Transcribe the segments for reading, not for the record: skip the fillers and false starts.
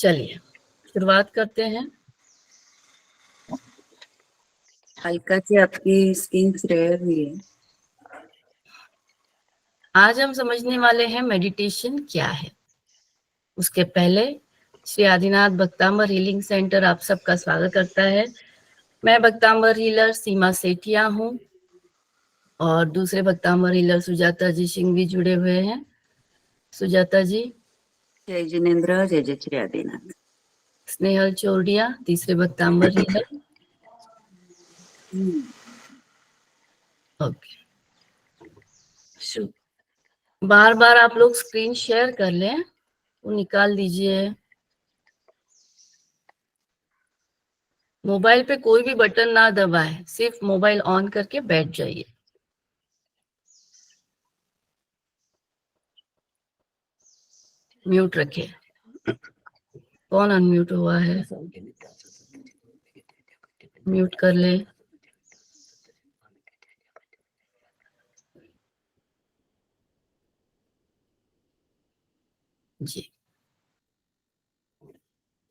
चलिए शुरुआत करते हैं। अलका जी, आपकी स्क्रीन शेयर हुई है। आज हम समझने वाले हैं मेडिटेशन क्या है। उसके पहले श्री आदिनाथ भक्तांबर हीलिंग सेंटर आप सबका स्वागत करता है। मैं भक्तांबर हीलर सीमा सेठिया हूँ और दूसरे भक्तांबर हीलर सुजाता जी सिंह भी जुड़े हुए हैं। सुजाता जी। जय जिनेन्द्र, जय जय श्री आदिनाथ। स्नेहल चौड़िया तीसरे भक्तांबर हीलर। ओके, बार बार आप लोग स्क्रीन शेयर कर लें, वो निकाल दीजिए। मोबाइल पे कोई भी बटन ना दबाएं, सिर्फ मोबाइल ऑन करके बैठ जाइए। म्यूट रखे। कौन अनम्यूट हुआ है? म्यूट कर ले। जी,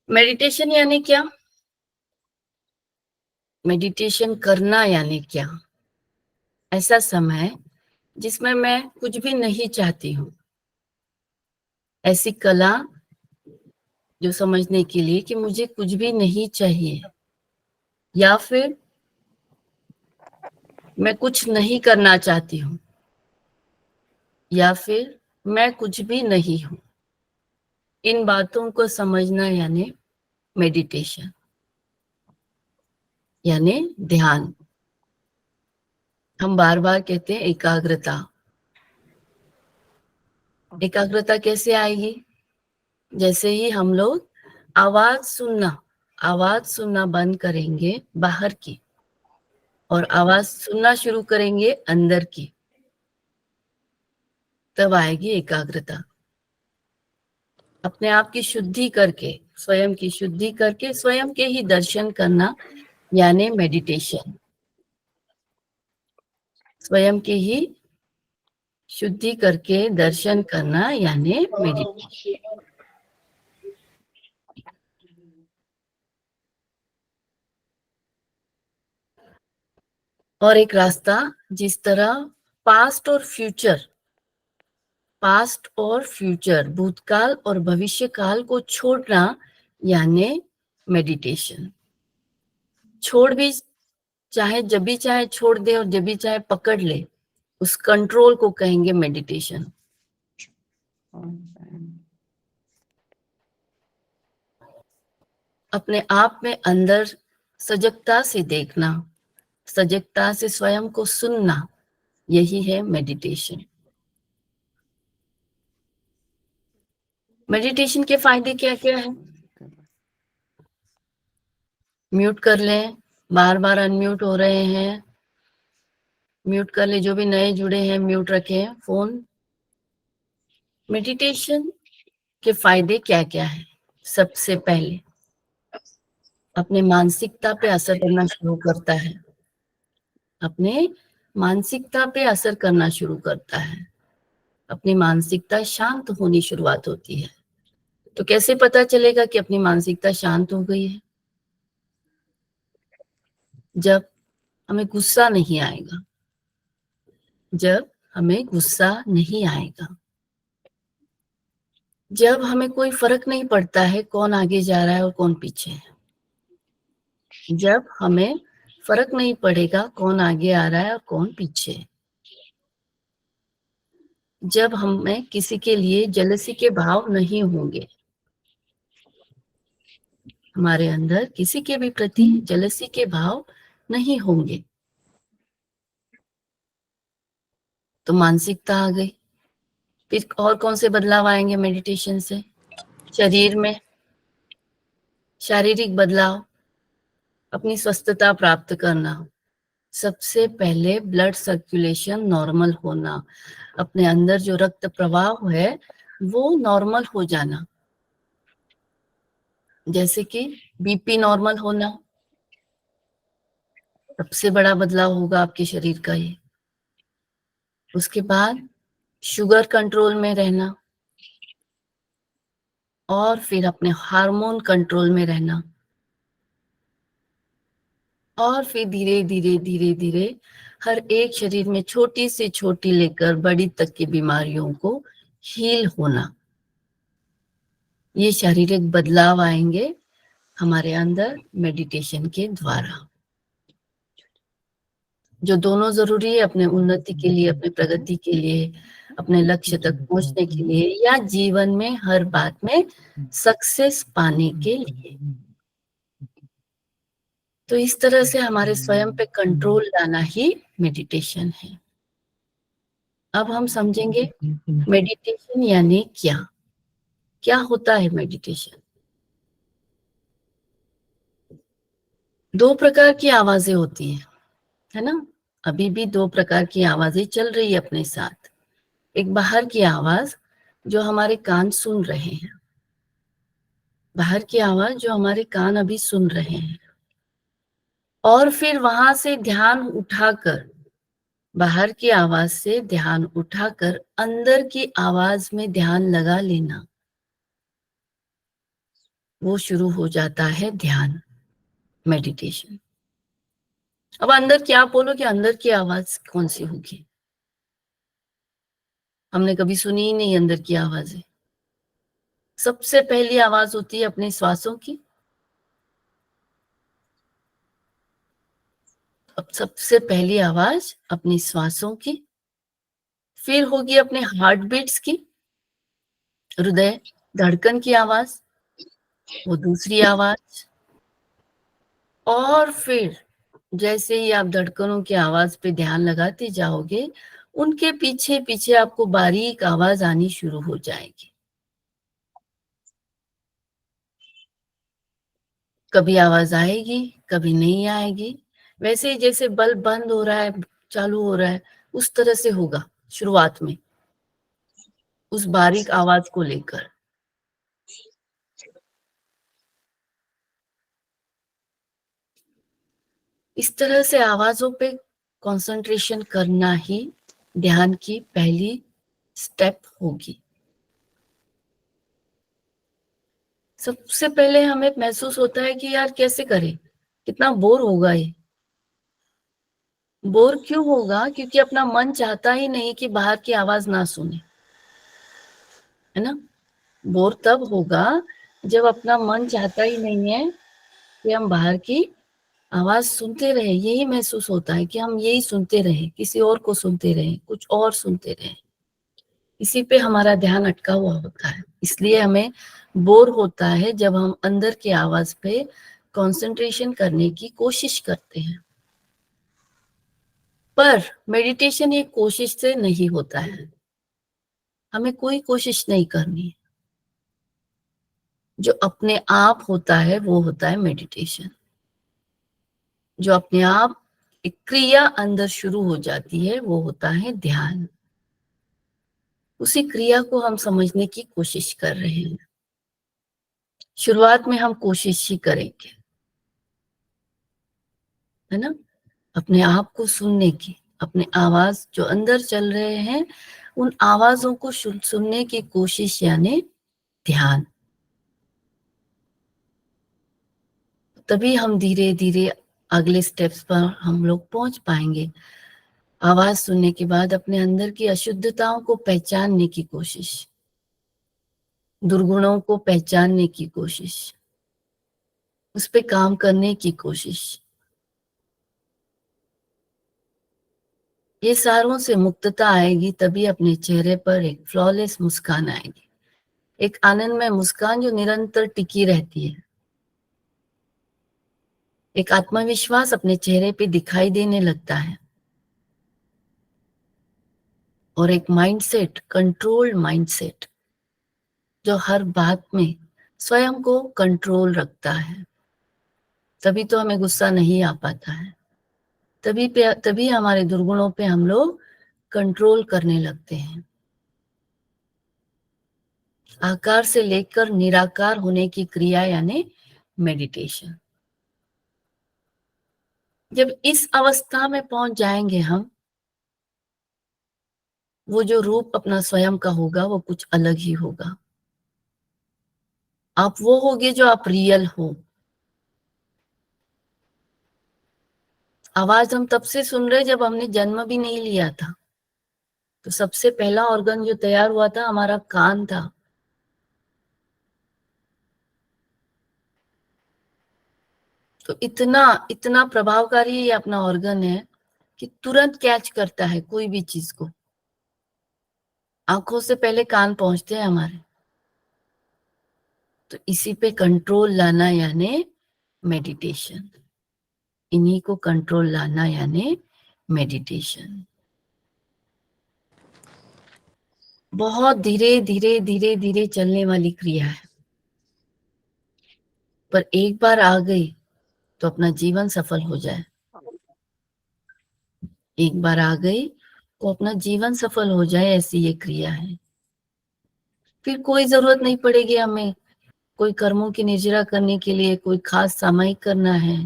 मेडिटेशन यानी क्या? मेडिटेशन करना यानी क्या? ऐसा समय जिसमें मैं कुछ भी नहीं चाहती हूँ, ऐसी कला जो समझने के लिए कि मुझे कुछ भी नहीं चाहिए, या फिर मैं कुछ नहीं करना चाहती हूँ, या फिर मैं कुछ भी नहीं हूँ। इन बातों को समझना यानी मेडिटेशन यानी ध्यान। हम बार बार कहते हैं एकाग्रता। एकाग्रता कैसे आएगी? जैसे ही हम लोग आवाज सुनना बंद करेंगे बाहर की और आवाज सुनना शुरू करेंगे अंदर की, तब आएगी एकाग्रता। अपने आप की शुद्धि करके, स्वयं की शुद्धि करके स्वयं के ही दर्शन करना यानी मेडिटेशन। स्वयं के ही शुद्धि करके दर्शन करना यानी मेडिटेशन। और एक रास्ता जिस तरह पास्ट और फ्यूचर, भूतकाल और भविष्य काल को छोड़ना यानी मेडिटेशन। छोड़ भी चाहे जब भी चाहे छोड़ दे और जब भी चाहे पकड़ ले, उस कंट्रोल को कहेंगे मेडिटेशन। अपने आप में अंदर सजगता से देखना, सजगता से स्वयं को सुनना, यही है मेडिटेशन। मेडिटेशन के फायदे क्या क्या है? म्यूट कर लें, बार बार अनम्यूट हो रहे हैं, म्यूट कर ले। जो भी नए जुड़े हैं म्यूट रखें फोन। मेडिटेशन के फायदे क्या क्या है? सबसे पहले अपने मानसिकता पे असर करना शुरू करता है। अपने मानसिकता पे असर करना शुरू करता है। अपनी मानसिकता शांत होनी शुरुआत होती है। तो कैसे पता चलेगा कि अपनी मानसिकता शांत हो गई है? जब हमें गुस्सा नहीं आएगा, जब हमें गुस्सा नहीं आएगा, जब हमें कोई फर्क नहीं पड़ता है कौन आगे जा रहा है और कौन पीछे है, जब हमें फर्क नहीं पड़ेगा कौन आगे आ रहा है और कौन पीछे है, जब हमें किसी के लिए जेलसी के भाव नहीं होंगे, हमारे अंदर किसी के भी प्रति जेलसी के भाव नहीं होंगे, तो मानसिकता आ गई। फिर और कौन से बदलाव आएंगे मेडिटेशन से? शरीर में शारीरिक बदलाव, अपनी स्वस्थता प्राप्त करना। सबसे पहले ब्लड सर्कुलेशन नॉर्मल होना, अपने अंदर जो रक्त प्रवाह है वो नॉर्मल हो जाना। जैसे कि बीपी नॉर्मल होना, सबसे बड़ा बदलाव होगा आपके शरीर का ये। उसके बाद शुगर कंट्रोल में रहना और फिर अपने हार्मोन कंट्रोल में रहना, और फिर धीरे धीरे धीरे धीरे हर एक शरीर में छोटी से छोटी लेकर बड़ी तक की बीमारियों को हील होना। ये शारीरिक बदलाव आएंगे हमारे अंदर मेडिटेशन के द्वारा, जो दोनों जरूरी है अपने उन्नति के लिए, अपने प्रगति के लिए, अपने लक्ष्य तक पहुंचने के लिए, या जीवन में हर बात में सक्सेस पाने के लिए। तो इस तरह से हमारे स्वयं पे कंट्रोल लाना ही मेडिटेशन है। अब हम समझेंगे मेडिटेशन यानी क्या, क्या होता है मेडिटेशन। दो प्रकार की आवाजें होती है ना। अभी भी दो प्रकार की आवाजें चल रही है अपने साथ। एक बाहर की आवाज जो हमारे कान सुन रहे हैं, बाहर की आवाज जो हमारे कान अभी सुन रहे हैं, और फिर वहां से ध्यान उठाकर, बाहर की आवाज से ध्यान उठाकर अंदर की आवाज में ध्यान लगा लेना, वो शुरू हो जाता है ध्यान, मेडिटेशन। अब अंदर क्या बोलो कि अंदर की आवाज कौन सी होगी, हमने कभी सुनी ही नहीं अंदर की आवाजें। सबसे पहली आवाज होती है अपने श्वासों की। अब सबसे पहली आवाज अपनी श्वासों की, फिर होगी अपने हार्ट बीट्स की, हृदय धड़कन की आवाज, वो दूसरी आवाज। और फिर जैसे ही आप धड़कनों की आवाज पे ध्यान लगाते जाओगे, उनके पीछे पीछे आपको बारीक आवाज आनी शुरू हो जाएगी। कभी आवाज आएगी, कभी नहीं आएगी। वैसे ही जैसे बल्ब बंद हो रहा है, चालू हो रहा है, उस तरह से होगा शुरुआत में, उस बारीक आवाज को लेकर। इस तरह से आवाजों पे कंसंट्रेशन करना ही ध्यान की पहली स्टेप होगी। सबसे पहले हमें महसूस होता है कि यार कैसे करें, कितना बोर होगा ये। बोर क्यों होगा? क्योंकि अपना मन चाहता ही नहीं कि बाहर की आवाज ना सुने, है ना। बोर तब होगा जब अपना मन चाहता ही नहीं है कि हम बाहर की आवाज सुनते रहे। यही महसूस होता है कि हम यही सुनते रहे, किसी और को सुनते रहे, कुछ और सुनते रहे। इसी पे हमारा ध्यान अटका हुआ होता है। इसलिए हमें बोर होता है जब हम अंदर की आवाज पे कंसंट्रेशन करने की कोशिश करते हैं। पर मेडिटेशन एक कोशिश से नहीं होता है, हमें कोई कोशिश नहीं करनी है। जो अपने आप होता है वो होता है मेडिटेशन। जो अपने आप एक क्रिया अंदर शुरू हो जाती है वो होता है ध्यान। उसी क्रिया को हम समझने की कोशिश कर रहे हैं। शुरुआत में हम कोशिश ही करेंगे, है ना, अपने आप को सुनने की, अपने आवाज जो अंदर चल रहे हैं उन आवाजों को सुनने की कोशिश, यानी ध्यान। तभी हम धीरे धीरे अगले स्टेप्स पर हम लोग पहुंच पाएंगे। आवाज सुनने के बाद अपने अंदर की अशुद्धताओं को पहचानने की कोशिश, दुर्गुणों को पहचानने की कोशिश, उस पे काम करने की कोशिश। ये सारों से मुक्तता आएगी तभी अपने चेहरे पर एक फ्लॉलेस मुस्कान आएगी, एक आनंदमय मुस्कान जो निरंतर टिकी रहती है। एक आत्मविश्वास अपने चेहरे पे दिखाई देने लगता है, और एक माइंडसेट, कंट्रोल्ड माइंडसेट, जो हर बात में स्वयं को कंट्रोल रखता है। तभी तो हमें गुस्सा नहीं आ पाता है, तभी हमारे दुर्गुणों पे हम लोग कंट्रोल करने लगते हैं। आकार से लेकर निराकार होने की क्रिया यानी मेडिटेशन। जब इस अवस्था में पहुंच जाएंगे हम, वो जो रूप अपना स्वयं का होगा वो कुछ अलग ही होगा। आप वो होगे जो आप रियल हो। आवाज हम तब से सुन रहे जब हमने जन्म भी नहीं लिया था। तो सबसे पहला ऑर्गन जो तैयार हुआ था हमारा कान था। तो इतना इतना प्रभावकारी ये अपना ऑर्गन है कि तुरंत कैच करता है कोई भी चीज को। आंखों से पहले कान पहुंचते हैं हमारे। तो इसी पे कंट्रोल लाना यानी मेडिटेशन। इन्हीं को कंट्रोल लाना यानी मेडिटेशन। बहुत धीरे धीरे धीरे धीरे चलने वाली क्रिया है, पर एक बार आ गई तो अपना जीवन सफल हो जाए। एक बार आ गई तो अपना जीवन सफल हो जाए, ऐसी ये क्रिया है। फिर कोई जरूरत नहीं पड़ेगी हमें कोई कर्मों की निर्जरा करने के लिए, कोई खास सामायिक करना है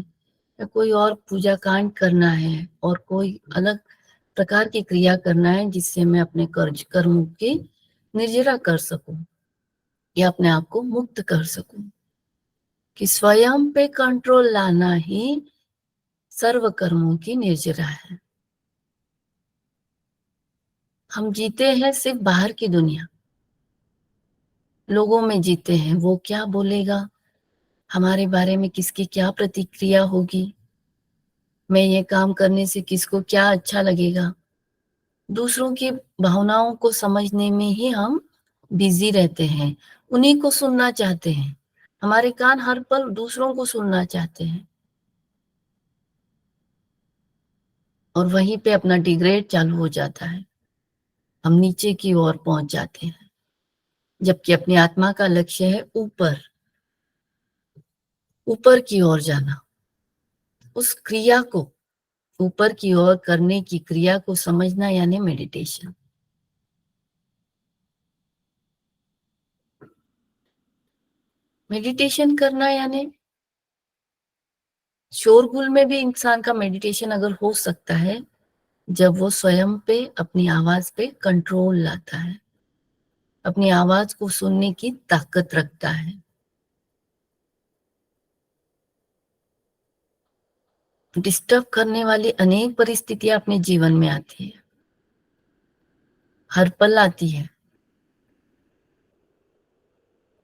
या कोई और पूजा कांड करना है और कोई अलग प्रकार की क्रिया करना है जिससे मैं अपने कर्मों की निर्जरा कर सकूं या अपने आप को मुक्त कर सकूं। कि स्वयं पे कंट्रोल लाना ही सर्व कर्मों की निर्जरा है। हम जीते हैं सिर्फ बाहर की दुनिया, लोगों में जीते हैं, वो क्या बोलेगा, हमारे बारे में किसकी क्या प्रतिक्रिया होगी, मैं ये काम करने से किसको क्या अच्छा लगेगा। दूसरों की भावनाओं को समझने में ही हम बिजी रहते हैं, उन्हीं को सुनना चाहते हैं। हमारे कान हर पल दूसरों को सुनना चाहते हैं और वहीं पे अपना डिग्रेड चालू हो जाता है। हम नीचे की ओर पहुंच जाते हैं, जबकि अपनी आत्मा का लक्ष्य है ऊपर, ऊपर की ओर जाना। उस क्रिया को ऊपर की ओर करने की क्रिया को समझना यानी मेडिटेशन। मेडिटेशन करना यानी शोरगुल में भी इंसान का मेडिटेशन अगर हो सकता है जब वो स्वयं पे अपनी आवाज पे कंट्रोल लाता है, अपनी आवाज को सुनने की ताकत रखता है। डिस्टर्ब करने वाली अनेक परिस्थितियां अपने जीवन में आती है, हर पल आती है।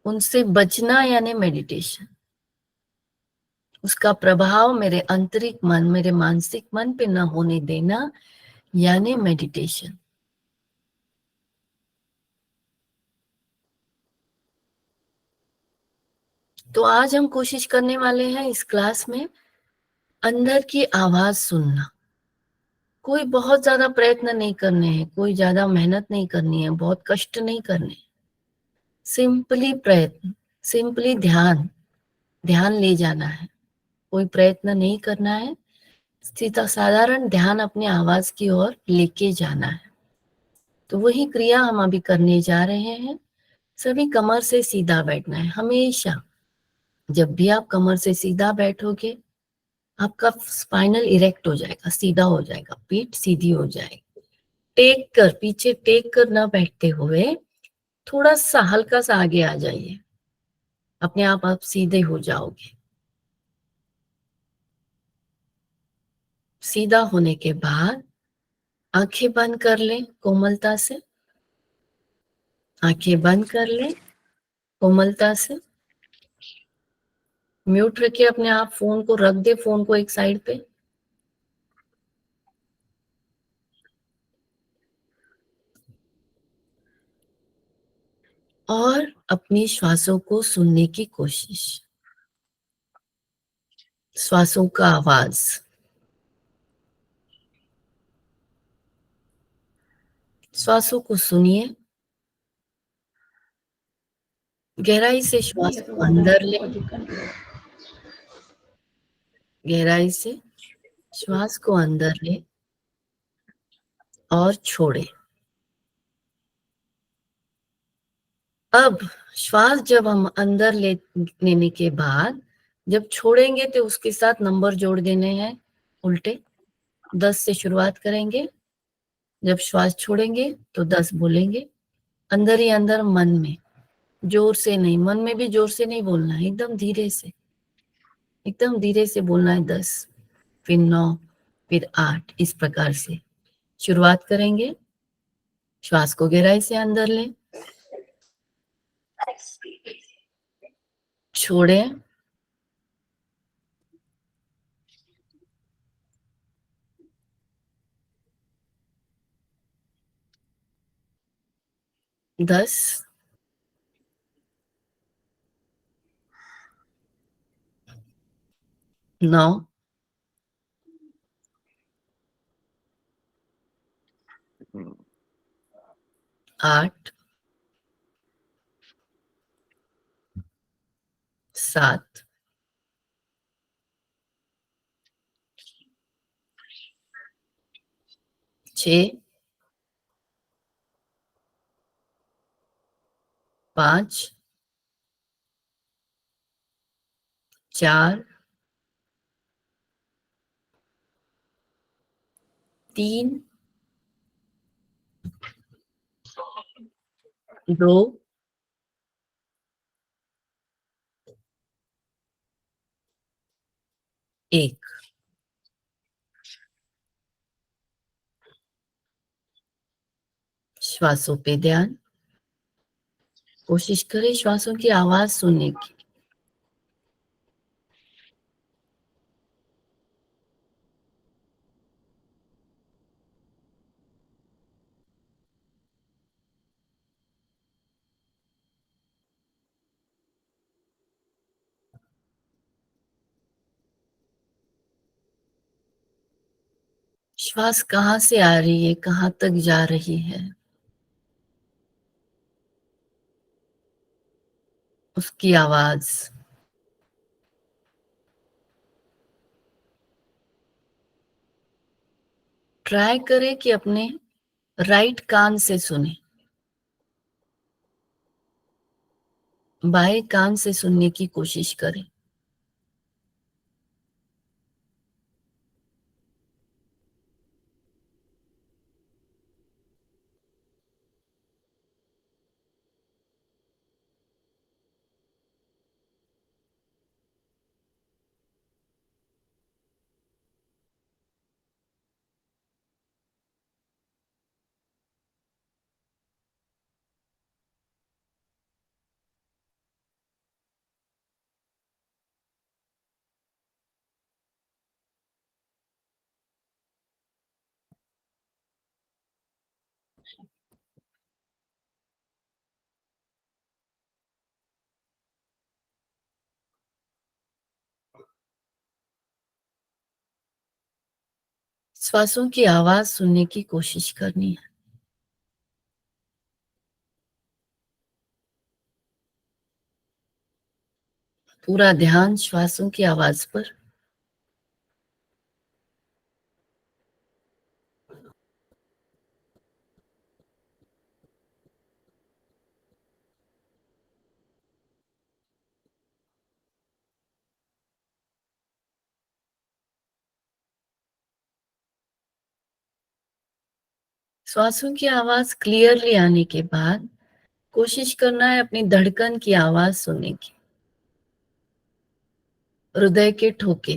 उनसे बचना यानी मेडिटेशन। उसका प्रभाव मेरे आंतरिक मन, मेरे मानसिक मन पे न होने देना यानी मेडिटेशन। तो आज हम कोशिश करने वाले हैं इस क्लास में अंदर की आवाज सुनना। कोई बहुत ज्यादा प्रयत्न नहीं करने हैं, कोई ज्यादा मेहनत नहीं करनी है, बहुत कष्ट नहीं करने। सिंपली प्रयत्न, सिंपली ध्यान, ध्यान ले जाना है। कोई प्रयत्न नहीं करना है, सीधा साधारण ध्यान अपने आवाज की ओर लेके जाना है। तो वही क्रिया हम अभी करने जा रहे हैं। सभी कमर से सीधा बैठना है हमेशा। जब भी आप कमर से सीधा बैठोगे आपका स्पाइनल इरेक्ट हो जाएगा, सीधा हो जाएगा, पीठ सीधी हो जाएगी। टेक कर, पीछे टेक कर ना बैठते हुए थोड़ा सा हल्का सा आगे आ जाइए, अपने आप सीधे हो जाओगे। सीधा होने के बाद आंखें बंद कर लें कोमलता से। आंखें बंद कर लें कोमलता से। म्यूट रखिए अपने आप, फोन को रख दे, फोन को एक साइड पे। और अपनी श्वासों को सुनने की कोशिश। श्वासों का आवाज, श्वासों को सुनिए। गहराई से श्वास को अंदर ले, गहराई से श्वास को अंदर ले और छोड़े। अब श्वास जब हम अंदर लेने के बाद जब छोड़ेंगे तो उसके साथ नंबर जोड़ देने हैं उल्टे। 10 से शुरुआत करेंगे, जब श्वास छोड़ेंगे तो 10 बोलेंगे अंदर ही अंदर मन में। जोर से नहीं, मन में भी जोर से नहीं बोलना है, एकदम धीरे से बोलना है। 10, फिर 9, फिर 8, इस प्रकार से शुरुआत करेंगे। श्वास को गहराई से अंदर लें, छोड़ें, दस, 9, 8, 7, 6, 5, 4, 3, 2, 1। श्वासों पे ध्यान। कोशिश करें श्वासों की आवाज सुनने की। श्वास कहाँ से आ रही है, कहाँ तक जा रही है, उसकी आवाज। ट्राई करें कि अपने राइट कान से सुने, बाएं कान से सुनने की कोशिश करें। श्वासों की आवाज सुनने की कोशिश करनी है। पूरा ध्यान श्वासों की आवाज पर। श्वासों की आवाज क्लियरली आने के बाद कोशिश करना है अपनी धड़कन की आवाज सुनने की। हृदय के ठोके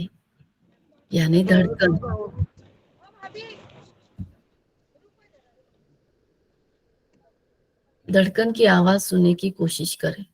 यानी धड़कन, धड़कन की आवाज सुनने की कोशिश करें।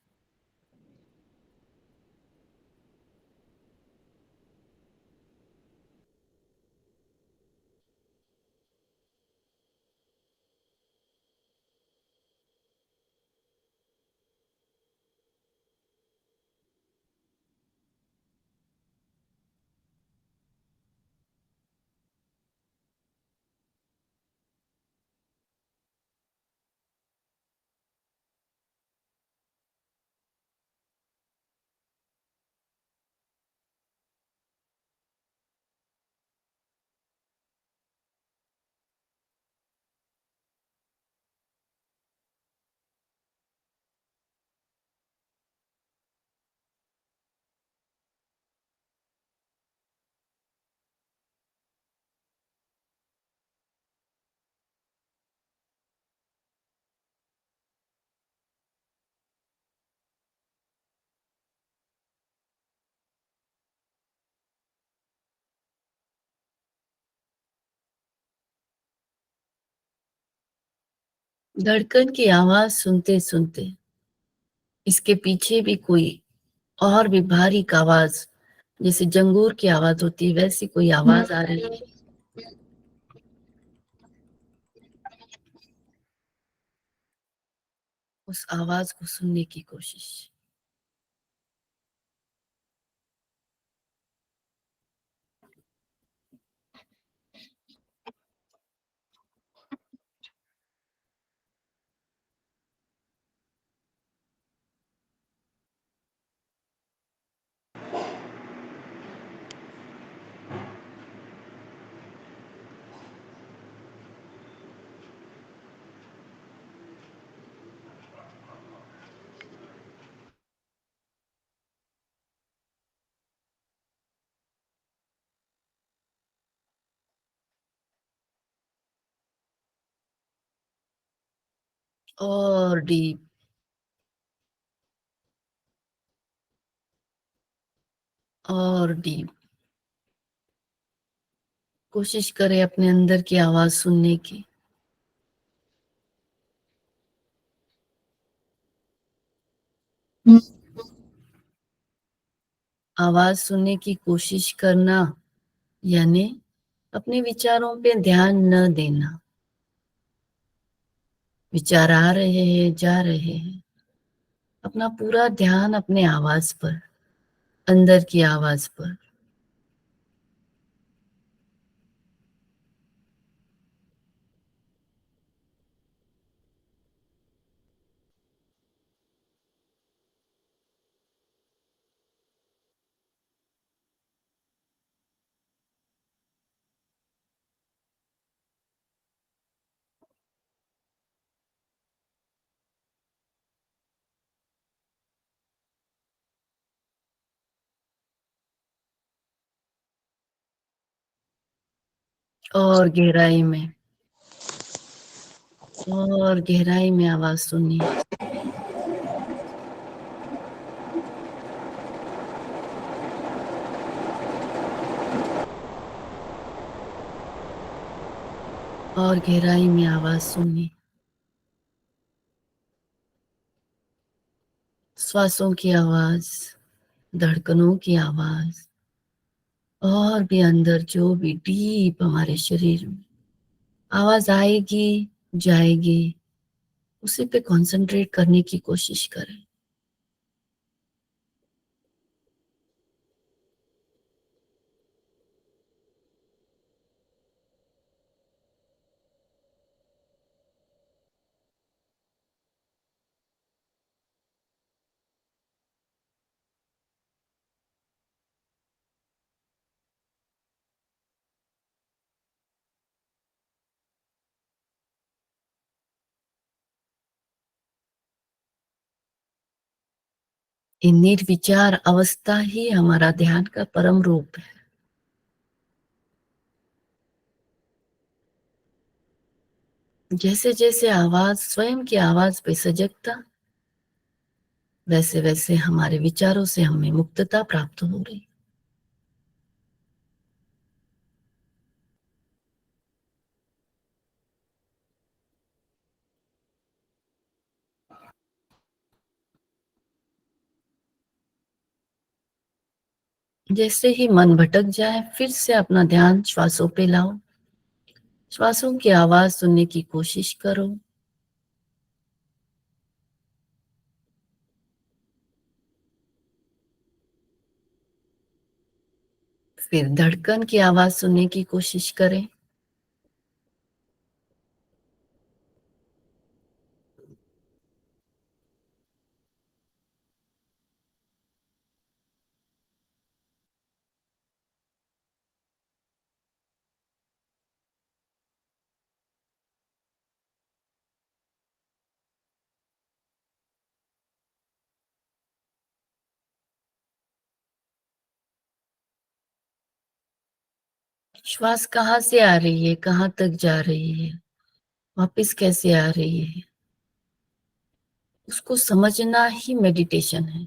धड़कन की आवाज सुनते सुनते इसके पीछे भी कोई और भी भारी आवाज, जैसे जंगूर की आवाज होती है वैसी कोई आवाज आ रही है। उस आवाज को सुनने की कोशिश। और डीप, और डीप। कोशिश करें अपने अंदर की आवाज सुनने की। आवाज सुनने की कोशिश करना यानी अपने विचारों पे ध्यान न देना। विचार आ रहे हैं, जा रहे हैं, अपना पूरा ध्यान अपने आवाज पर, अंदर की आवाज पर। और गहराई में, और गहराई में आवाज सुनिए। और गहराई में आवाज सुनिए। श्वासों की आवाज, धड़कनों की आवाज, और भी अंदर जो भी डीप हमारे शरीर में आवाज आएगी, जाएगी, उसी पे कंसंट्रेट करने की कोशिश करें। ये निर्विचार अवस्था ही हमारा ध्यान का परम रूप है। जैसे जैसे आवाज स्वयं की आवाज पे सजगता, वैसे वैसे हमारे विचारों से हमें मुक्तता प्राप्त हो रही। जैसे ही मन भटक जाए फिर से अपना ध्यान श्वासों पे लाओ। श्वासों की आवाज सुनने की कोशिश करो। फिर धड़कन की आवाज सुनने की कोशिश करें। श्वास कहाँ से आ रही है, कहाँ तक जा रही है, वापस कैसे आ रही है, उसको समझना ही मेडिटेशन है।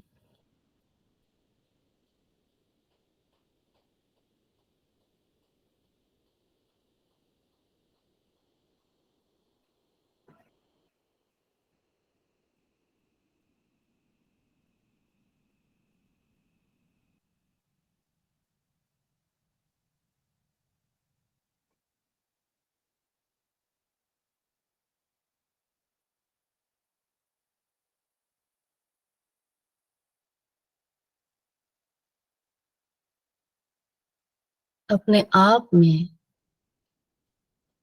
अपने आप में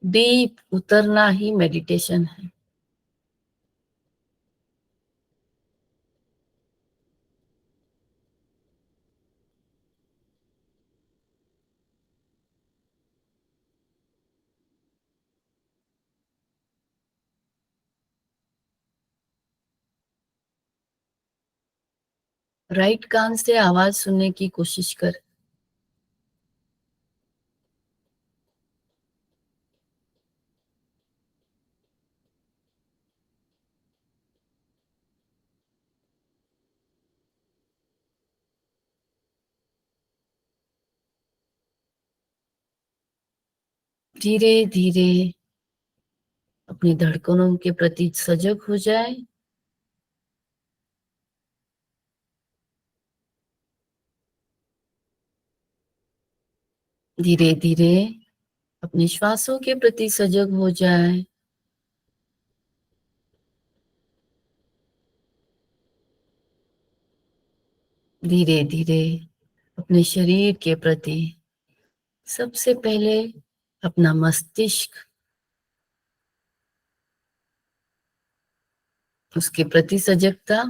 डीप उतरना ही मेडिटेशन है। राइट कान से आवाज सुनने की कोशिश कर। धीरे धीरे अपनी धड़कनों के प्रति सजग हो जाए। धीरे धीरे अपने श्वासों के प्रति सजग हो जाए। धीरे धीरे अपने शरीर के प्रति सबसे पहले अपना मस्तिष्क, उसके प्रति सजगता,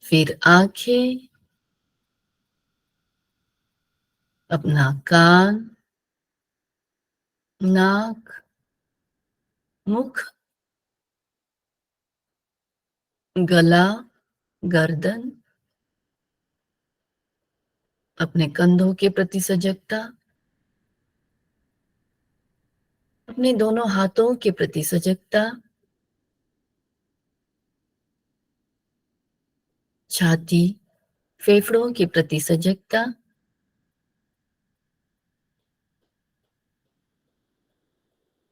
फिर आंखें, अपना कान, नाक, मुख, गला, गर्दन, अपने कंधों के प्रति सजगता, अपने दोनों हाथों के प्रति सजगता, छाती, फेफड़ों के प्रति सजगता,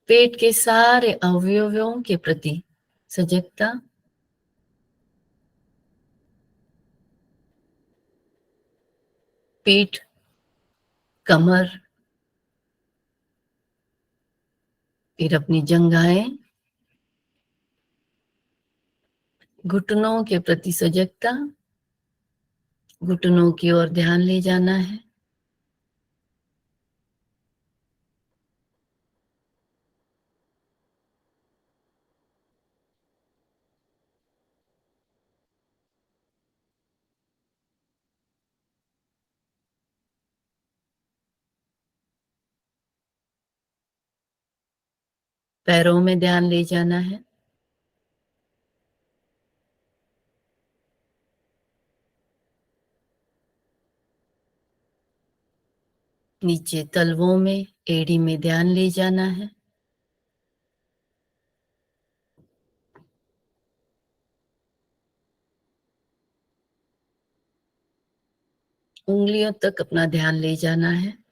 पेट के सारे अवयवों के प्रति सजगता, पीठ, कमर, फिर अपनी जंघाएं, घुटनों के प्रति सजगता, घुटनों की ओर ध्यान ले जाना है। पैरों में ध्यान ले जाना है। नीचे तलवों में, एड़ी में ध्यान ले जाना है। उंगलियों तक अपना ध्यान ले जाना है।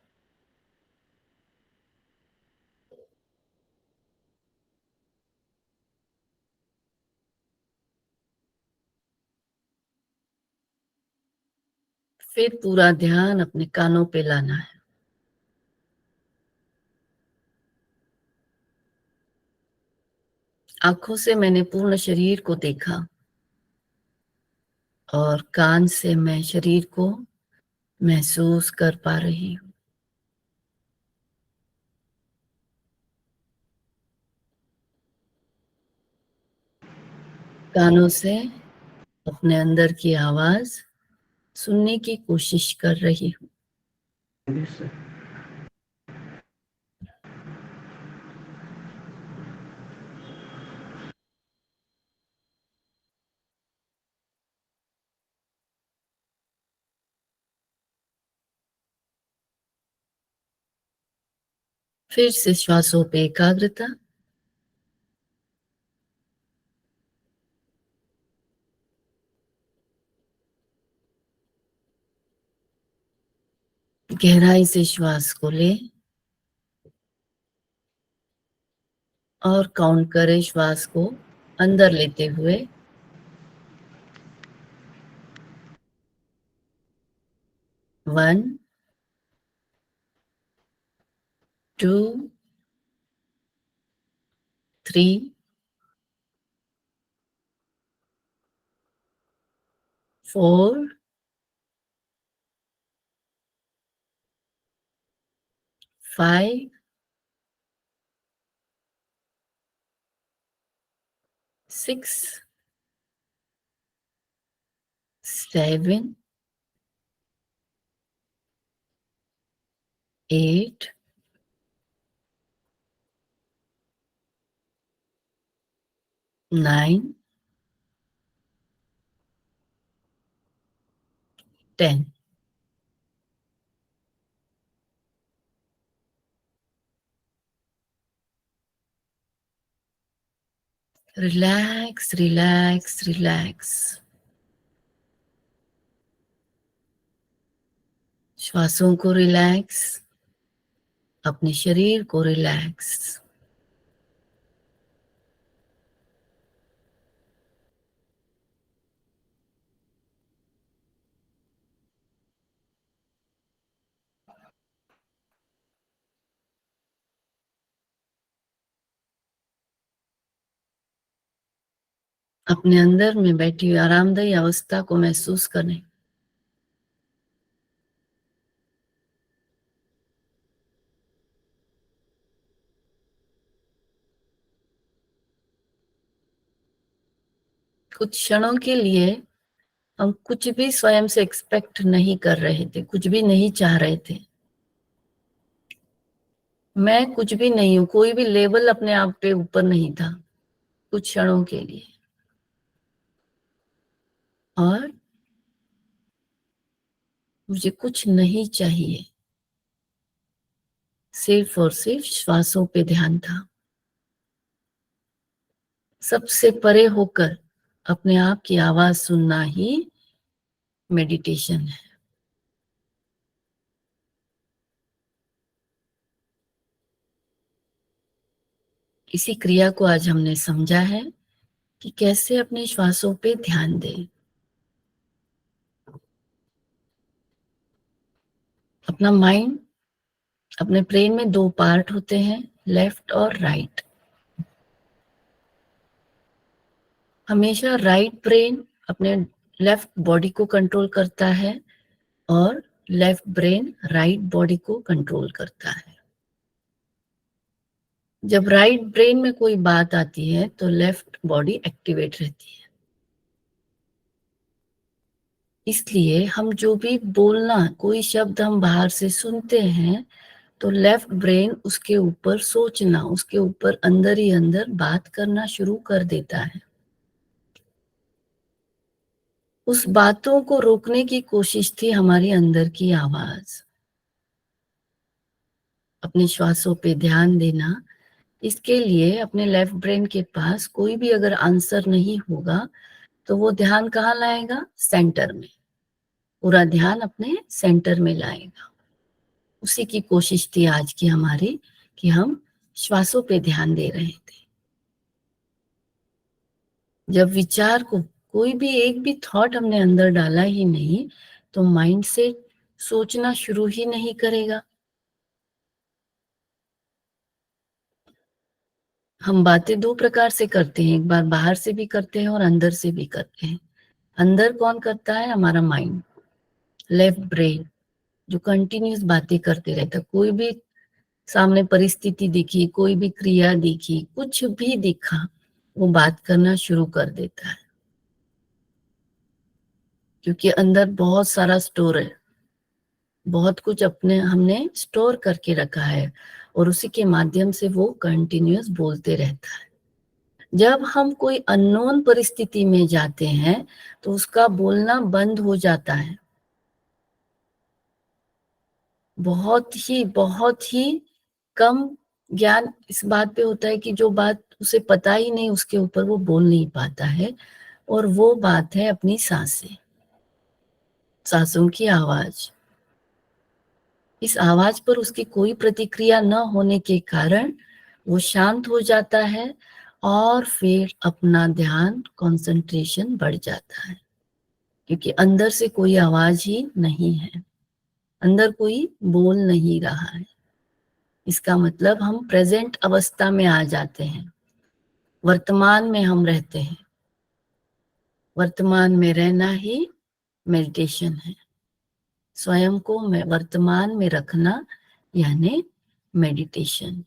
फिर पूरा ध्यान अपने कानों पे लाना है। आंखों से मैंने पूर्ण शरीर को देखा और कान से मैं शरीर को महसूस कर पा रही हूँ। कानों से अपने अंदर की आवाज सुनने की कोशिश कर रही हूँ। फिर से श्वासों पे एकाग्रता। गहराई से श्वास को ले और काउंट करें श्वास को अंदर लेते हुए। 1, 2, 3, 4, 5, 6, 7, 8, 9, 10. Relax, relax, relax. श्वासों को रिलैक्स, अपने शरीर को रिलैक्स। अपने अंदर में बैठी हुई आरामदायी अवस्था को महसूस करें। कुछ क्षणों के लिए हम कुछ भी स्वयं से एक्सपेक्ट नहीं कर रहे थे, कुछ भी नहीं चाह रहे थे। मैं कुछ भी नहीं हूं, कोई भी लेवल अपने आप पे ऊपर नहीं था कुछ क्षणों के लिए। और मुझे कुछ नहीं चाहिए, सिर्फ और सिर्फ श्वासों पे ध्यान था। सबसे परे होकर अपने आप की आवाज सुनना ही मेडिटेशन है। इसी क्रिया को आज हमने समझा है कि कैसे अपने श्वासों पे ध्यान दें। अपना माइंड, अपने ब्रेन में दो पार्ट होते हैं, लेफ्ट और राइट। हमेशा राइट ब्रेन अपने लेफ्ट बॉडी को कंट्रोल करता है और लेफ्ट ब्रेन राइट बॉडी को कंट्रोल करता है। जब राइट ब्रेन में कोई बात आती है तो लेफ्ट बॉडी एक्टिवेट रहती है। इसलिए हम जो भी बोलना, कोई शब्द हम बाहर से सुनते हैं तो लेफ्ट ब्रेन उसके ऊपर सोचना, उसके ऊपर अंदर ही अंदर बात करना शुरू कर देता है। उस बातों को रोकने की कोशिश थी हमारी अंदर की आवाज। अपने श्वासों पे ध्यान देना, इसके लिए अपने लेफ्ट ब्रेन के पास कोई भी अगर आंसर नहीं होगा तो वो ध्यान कहाँ लाएगा? सेंटर में। पूरा ध्यान अपने सेंटर में लाएगा। उसी की कोशिश थी आज की हमारी, कि हम श्वासों पे ध्यान दे रहे थे। जब विचार को, कोई भी एक भी थॉट हमने अंदर डाला ही नहीं तो माइंड से सोचना शुरू ही नहीं करेगा। हम बातें दो प्रकार से करते हैं, एक बार बाहर से भी करते हैं और अंदर से भी करते हैं। अंदर कौन करता है? हमारा माइंड, लेफ्ट ब्रेन, जो कंटिन्यूस बातें करते रहता है। कोई भी सामने परिस्थिति दिखी, कोई भी क्रिया दिखी, कुछ भी दिखा, वो बात करना शुरू कर देता है, क्योंकि अंदर बहुत सारा स्टोर है, बहुत कुछ अपने हमने स्टोर करके रखा है और उसी के माध्यम से वो कंटिन्यूस बोलते रहता है। जब हम कोई अननोन परिस्थिति में जाते हैं तो उसका बोलना बंद हो जाता है। बहुत ही कम ज्ञान इस बात पे होता है कि जो बात उसे पता ही नहीं उसके ऊपर वो बोल नहीं पाता है, और वो बात है अपनी सांसें, सांसों की आवाज। इस आवाज पर उसकी कोई प्रतिक्रिया न होने के कारण वो शांत हो जाता है और फिर अपना ध्यान, कंसंट्रेशन बढ़ जाता है, क्योंकि अंदर से कोई आवाज ही नहीं है, अंदर कोई बोल नहीं रहा है। इसका मतलब हम प्रेजेंट अवस्था में आ जाते हैं, वर्तमान में हम रहते हैं। वर्तमान में रहना ही मेडिटेशन है। स्वयं को वर्तमान में रखना यानी मेडिटेशन।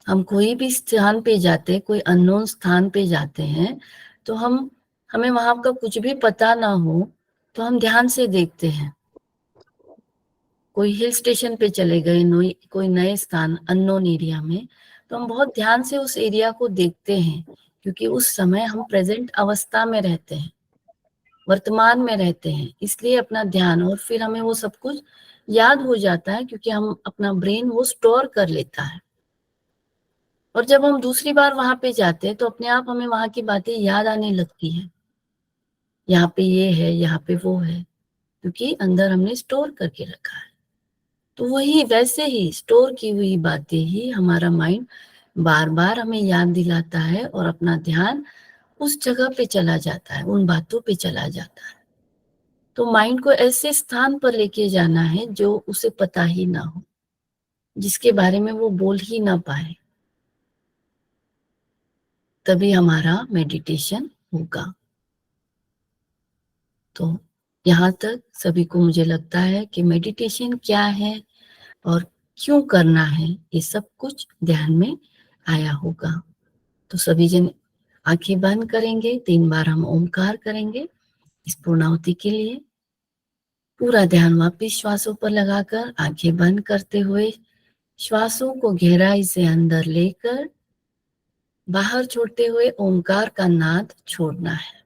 हम कोई भी स्थान पे जाते, कोई अननोन स्थान पे जाते हैं, तो हमें वहां का कुछ भी पता ना हो तो हम ध्यान से देखते हैं। कोई हिल स्टेशन पे चले गए, कोई नए स्थान अननोन एरिया में, तो हम बहुत ध्यान से उस एरिया को देखते हैं, क्योंकि उस समय हम प्रेजेंट अवस्था में रहते हैं, वर्तमान में रहते हैं, इसलिए अपना ध्यान, और फिर हमें वो सब कुछ याद हो जाता है, क्योंकि हम अपना ब्रेन वो स्टोर कर लेता है। और जब हम दूसरी बार वहां पे जाते हैं तो अपने आप हमें वहां की बातें याद आने लगती हैं, यहाँ पे ये है, यहाँ पे वो है, क्योंकि अंदर हमने स्टोर करके रखा है। तो वही वैसे ही स्टोर की हुई बातें ही हमारा माइंड बार बार हमें याद दिलाता है, और अपना ध्यान उस जगह पे चला जाता है, उन बातों पे चला जाता है। तो माइंड को ऐसे स्थान पर लेके जाना है जो उसे पता ही ना हो, जिसके बारे में वो बोल ही ना पाए, तभी हमारा मेडिटेशन होगा। तो यहाँ तक सभी को मुझे लगता है कि मेडिटेशन क्या है और क्यों करना है, ये सब कुछ ध्यान में आया होगा। तो सभी जन आंखें बंद करेंगे, 3 बार हम ओमकार करेंगे इस पूर्णाहुति के लिए। पूरा ध्यान वापिस श्वासों पर लगाकर आंखें बंद करते हुए श्वासों को गहराई से अंदर लेकर बाहर छोड़ते हुए ओमकार का नाद छोड़ना है।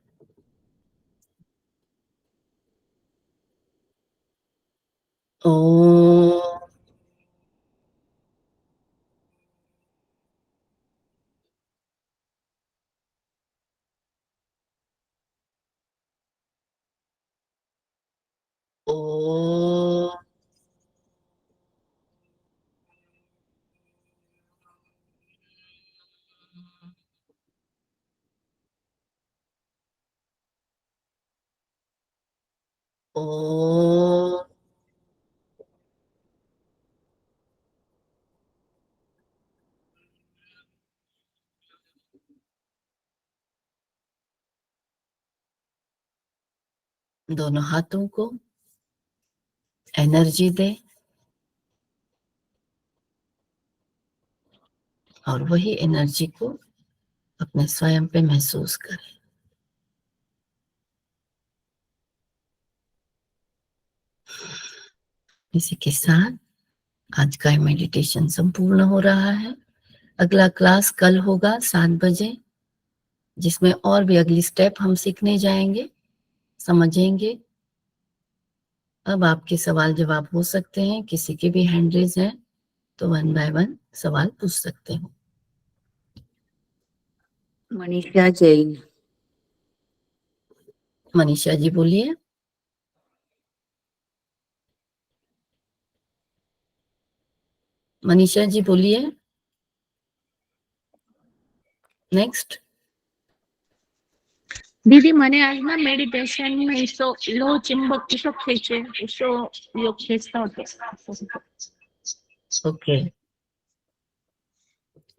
ओम। ओम। ओम। दोनों हाथों को एनर्जी दे और वही एनर्जी को अपने स्वयं पे महसूस करें। इसी के साथ आज का मेडिटेशन संपूर्ण हो रहा है। अगला क्लास कल होगा 7 बजे, जिसमें और भी अगली स्टेप हम सीखने जाएंगे, समझेंगे। अब आपके सवाल जवाब हो सकते हैं, किसी के भी हैंड रेज हैं तो 1 बाय 1 सवाल पूछ सकते हो। मनीषा जैन। मनीषा जी बोलिए। मनीषा जी बोलिए। नेक्स्ट। दीदी मैंने आज ना मेडिटेशन में इसो लो चुंबक इसो खींचे, इसो योग खींचता होता। ओके।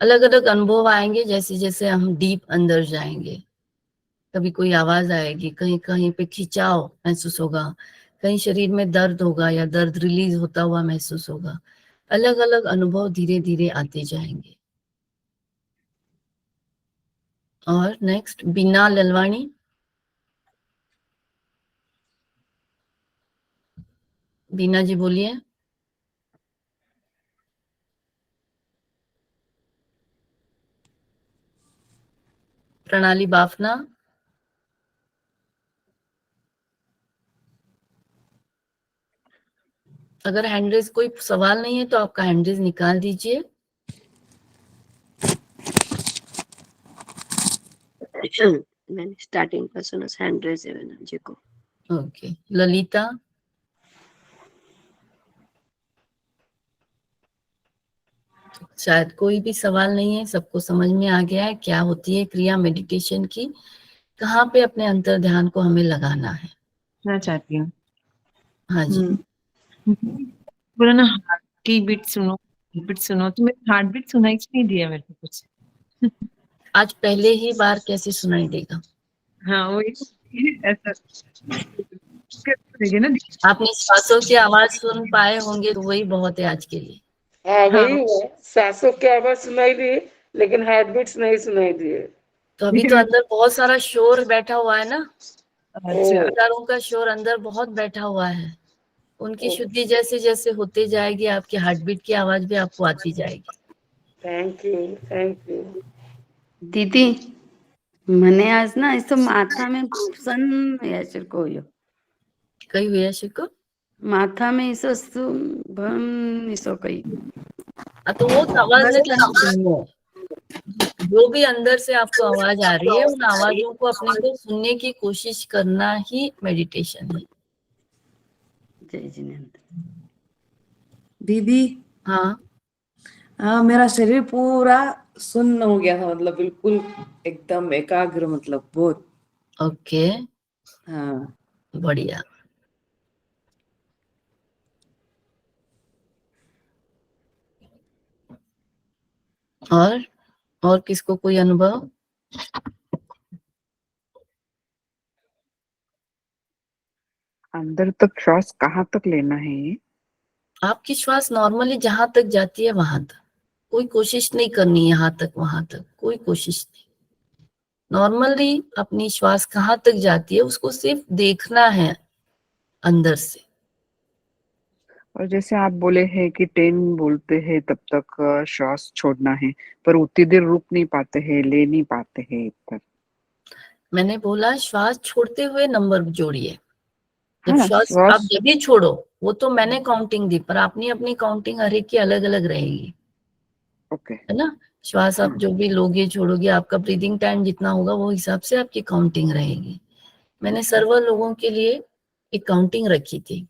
अलग अलग अनुभव आएंगे जैसे जैसे हम डीप अंदर जाएंगे। कभी कोई आवाज आएगी, कहीं कहीं पे खिंचाव महसूस होगा, कहीं शरीर में दर्द होगा या दर्द रिलीज होता हुआ महसूस होगा। अलग अलग अनुभव धीरे धीरे आते जाएंगे। और नेक्स्ट बीना ललवाणी। बीना जी बोलिए। प्रणाली बाफना। अगर हैंडरेज कोई सवाल नहीं है तो आपका हैंडरेज निकाल दीजिए। मैंने स्टार्टिंग पासूनच हँड रेज आहे को। ओके। ललिता। शायद कोई भी सवाल नहीं है, सबको समझ में आ गया है क्या होती है क्रिया मेडिटेशन की, कहाँ पे अपने अंतर ध्यान को हमें लगाना है। मैं चाहती हूँ। हाँ जी। बोला ना हार्ट की बीट सुनो, बीट सुनो, तो मेरी हार्ट बीट सुनाई नहीं दिया मेरे को कुछ। आज पहले ही बार कैसे सुनाई देगा। हाँ वही ऐसा रहेगी ना। आपने श्वासों की आवाज सुन पाए होंगे तो वही बहुत है आज के लिए। हाँ वही है, सांसों की आवाज सुनाई दी लेकिन हार्ट बीट्स नहीं सुनाई दिए। तो अभी तो अंदर बहुत सारा शोर बैठा हुआ है ना, अच्छा, विचारों का शोर अंदर बहुत बैठा हुआ है। उनकी शुद्धि जैसे जैसे होते जाएगी, आपकी हार्ट बीट की आवाज भी आपको आती जाएगी। Thank you, thank you. दीदी મને આજ ના એ તો માથા में सन या चल कोयो कई हुआ शिको माथा में इसो भन इसो कई तो वो आवाज नहीं सुननी है। जो भी अंदर से आपको आवाज आ रही है उन आवाजों को अपने को सुनने की कोशिश करना ही मेडिटेशन है। जय जिनेंद्र। दीदी हाँ, मेरा शरीर पूरा सुन्न हो गया था, मतलब बिल्कुल एकदम एकाग्र, मतलब बहुत। ओके, हाँ बढ़िया। और किसको कोई अनुभव? अंदर तक श्वास कहाँ तक लेना है ये? आपकी श्वास नॉर्मली जहां तक जाती है वहां तक, कोई कोशिश नहीं करनी यहाँ तक वहां तक, कोई कोशिश नहीं। नॉर्मली अपनी श्वास कहाँ तक जाती है उसको सिर्फ देखना है अंदर से। और जैसे आप बोले हैं कि 10 बोलते हैं तब तक श्वास छोड़ना है, पर उतनी देर रुक नहीं पाते हैं, ले नहीं पाते हैं इधर। मैंने बोला श्वास छोड़ते हुए नंबर जोड़िए। जब हाँ, श्वास श्वास आप जब भी छोड़ो, वो तो मैंने काउंटिंग दी, पर अपनी अपनी काउंटिंग हर एक की अलग अलग रहेगी, ओके। है ना। श्वास आप जो भी लोगे छोड़ोगे, आपका ब्रीदिंग टाइम जितना होगा वो हिसाब से आपकी काउंटिंग रहेगी। मैंने सर्व लोगों के लिए एक काउंटिंग रखी थी,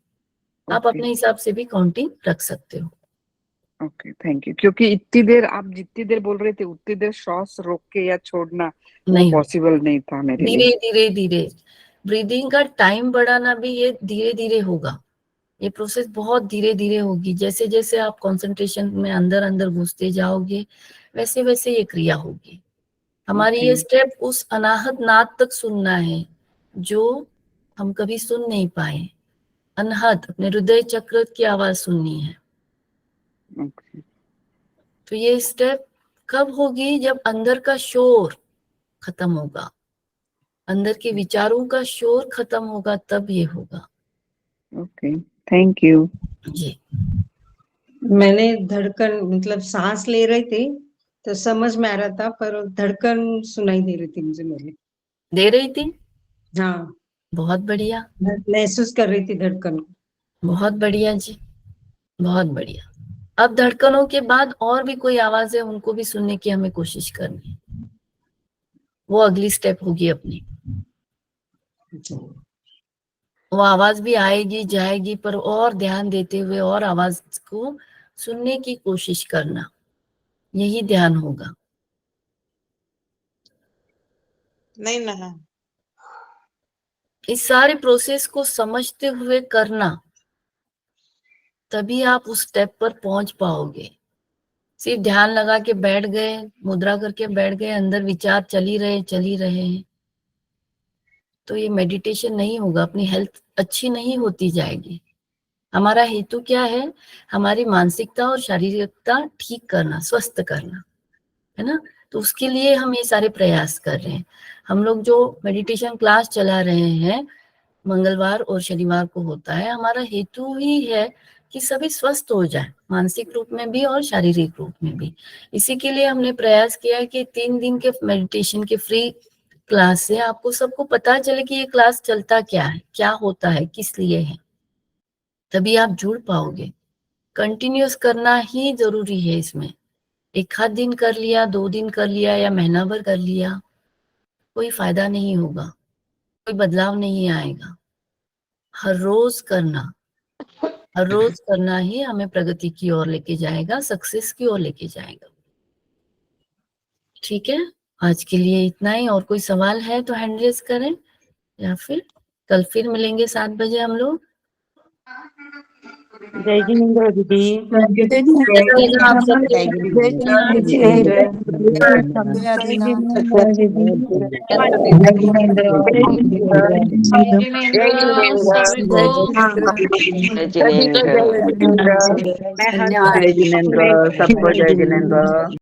आप ओके अपने हिसाब से भी काउंटिंग रख सकते हो। Okay, thank you. क्योंकि इतनी देर आप जितनी देर बोल रहे थे उतनी देर श्वास रोक के या छोड़ना वो नहीं, पॉसिबल नहीं था मेरे धीरे लिए। धीरे धीरे ब्रीदिंग का टाइम बढ़ाना भी ये धीरे धीरे होगा। ये प्रोसेस बहुत धीरे धीरे होगी। जैसे जैसे आप कंसंट्रेशन में अंदर अंदर घुसते जाओगे वैसे वैसे ये क्रिया होगी। हमारी ये स्टेप उस अनाहत नाद तक सुनना है जो हम कभी सुन नहीं पाए। अनहद अपने हृदय चक्र की आवाज सुननी है। ओके तो ये स्टेप कब होगी? जब अंदर का शोर खत्म होगा, अंदर के विचारों का शोर खत्म होगा, तब ये होगा। Okay, thank you. जी, मैंने धड़कन मतलब सांस ले रही थी तो समझ में आ रहा था, पर धड़कन सुनाई दे रही थी मुझे मेरे। दे रही थी, हाँ, बहुत बढ़िया, महसूस कर रही थी धड़कन को। बहुत बढ़िया जी, बहुत बढ़िया। अब धड़कनों के बाद और भी कोई आवाज है उनको भी सुनने की हमें कोशिश करनी है। वो अगली स्टेप होगी अपनी। वो आवाज भी आएगी जाएगी, पर और ध्यान देते हुए और आवाज को सुनने की कोशिश करना, यही ध्यान होगा। नहीं ना, इस सारे प्रोसेस को समझते हुए करना, तभी आप उस स्टेप पर पहुंच पाओगे। सिर्फ ध्यान लगा के बैठ गए, मुद्रा करके बैठ गए, अंदर विचार चल ही रहे हैं, तो ये मेडिटेशन नहीं होगा। अपनी हेल्थ अच्छी नहीं होती जाएगी। हमारा हेतु क्या है? हमारी मानसिकता और शारीरिकता ठीक करना, स्वस्थ करना, है ना। तो उसके लिए हम ये सारे प्रयास कर रहे हैं। हम लोग जो मेडिटेशन क्लास चला रहे हैं, मंगलवार और शनिवार को होता है, हमारा हेतु ही है कि सभी स्वस्थ हो जाए, मानसिक रूप में भी और शारीरिक रूप में भी। इसी के लिए हमने प्रयास किया है कि 3 दिन के मेडिटेशन के फ्री क्लास से आपको सबको पता चले कि ये क्लास चलता क्या है, क्या होता है, किस लिए है। तभी आप जुड़ पाओगे। कंटिन्यूस करना ही जरूरी है इसमें। एक आध दिन कर लिया, 2 दिन कर लिया या महीना भर कर लिया, कोई फायदा नहीं होगा, कोई बदलाव नहीं आएगा। हर रोज करना ही हमें प्रगति की ओर लेके जाएगा, सक्सेस की ओर लेके जाएगा। ठीक है, आज के लिए इतना ही। और कोई सवाल है तो हैंड रेज करें, या फिर कल फिर मिलेंगे 7 बजे हम लोग। जय जिनेन्द्र दीदी। रखिएगा आप सब जय जिनेन्द्र। सभी को जय जिनेन्द्र, सबको जय जिनेन्द्र।